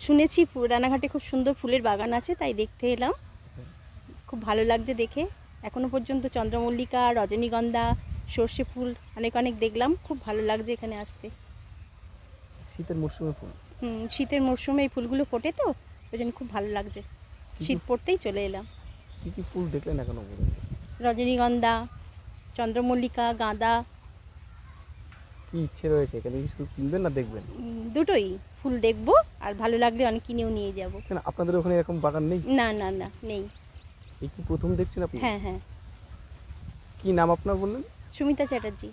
শুনেছি রানাঘাটে খুব সুন্দর ফুলের বাগান আছে, তাই দেখতে এলাম। খুব ভালো লাগছে দেখে। এখনো পর্যন্ত চন্দ্রমল্লিকা, রজনীগন্ধা, সর্ষে ফুল অনেক অনেক দেখলাম। খুব ভালো লাগছে এখানে আসতে। শীতের মরশুমে ফুল। শীতের মরশুমে এই ফুলগুলো ফোটে তো, ওই জন্য খুব ভালো লাগছে। শীত পড়তেই চলে এলাম। কী কী ফুল দেখলেন এখনো পর্যন্ত? রজনীগন্ধা, চন্দ্রমল্লিকা, গাঁদা। কি ইচ্ছে রয়েছে এখানে, কি শুধু কিনবেন না দেখবেন? দুটোই। ফুল দেখবো আর ভালো লাগলে অনেক কিনেও নিয়ে যাব। কেন আপনাদের ওখানে এরকম বাগান নেই? না না না, নেই। এই কি প্রথম দেখছেন আপনি? হ্যাঁ হ্যাঁ। কি নাম আপনার বললেন? সুমিতা চ্যাটার্জি,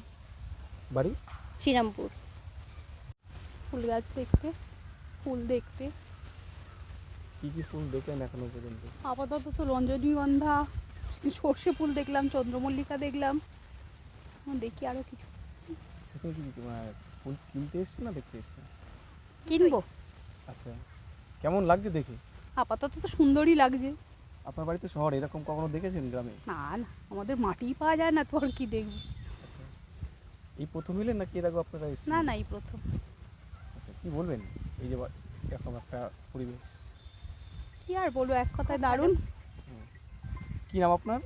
বাড়ি? শ্রীরামপুর। ফুল গাছ দেখতে, ফুল দেখতে। কি কি ফুল দেখলেন এখনো পর্যন্ত? আপাতত তো রজনীগন্ধা, সর্ষে ফুল দেখলাম, চন্দ্রমল্লিকা দেখলাম, দেখি আরও কিছু। এখানে কি ফুল কিনতে এসছেন না দেখতে এসছেন? কিনবো। আচ্ছা, কেমন লাগছে দেখে? আপাতত তো সুন্দরই লাগছে। আপনার বাড়িতে শহর, এরকম কখনো দেখেছেন গ্রামে? না না, আমাদের মাটিই পাওয়া যায় না, তো আর কি দেখব। আচ্ছা, এই প্রথম এলেন নাকি এর আগে আপনারা এসেছেন? না না, এই প্রথম। আচ্ছা, কি বলবেন এই যে এরকম একটা পরিবেশ? কি আর বলবো, এক কথায় দারুণ। কি নাম আপনার?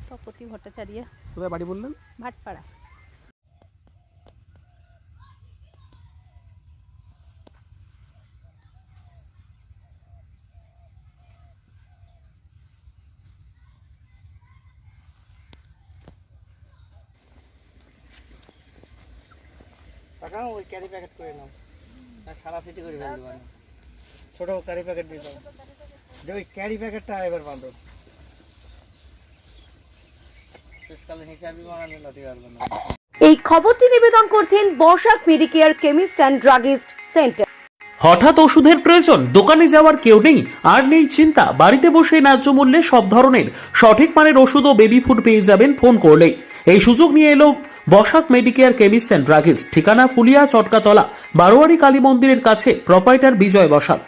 তপতি ভট্টাচার্য। কোথায় বাড়ি বললেন? ভাটপাড়া। টাকা ওই ক্যারি প্যাকেট করে নাও, আর সারা সিটি করে ফেলতে পারো। ছোটো ক্যারি প্যাকেট দিয়ে দাও, যে ওই ক্যারি প্যাকেটটা এবার বাঁধো। শেষকালে হিসাবই বানানো দিতে পারবে না। এই খবরটি নিবেদন করছেন Basak Medicare chemist and druggist centre. হঠাৎ ওষুধের প্রয়োজন, দোকানে যাওয়ার কেউ নেই, আর নেই চিন্তা। বাড়িতে বসে ন্যায্য মূল্যে সব ধরনের সঠিক মানের ওষুধ ও বেবি ফুড পেয়ে যাবেন ফোন করলেই। এই সুযোগ নিয়ে এলো Basak Medicare chemist and druggist. ঠিকানা ফুলিয়া চটকাতলা, বারোয়ারি কালী মন্দিরের কাছে, প্রোপাইটার বিজয় বসাক।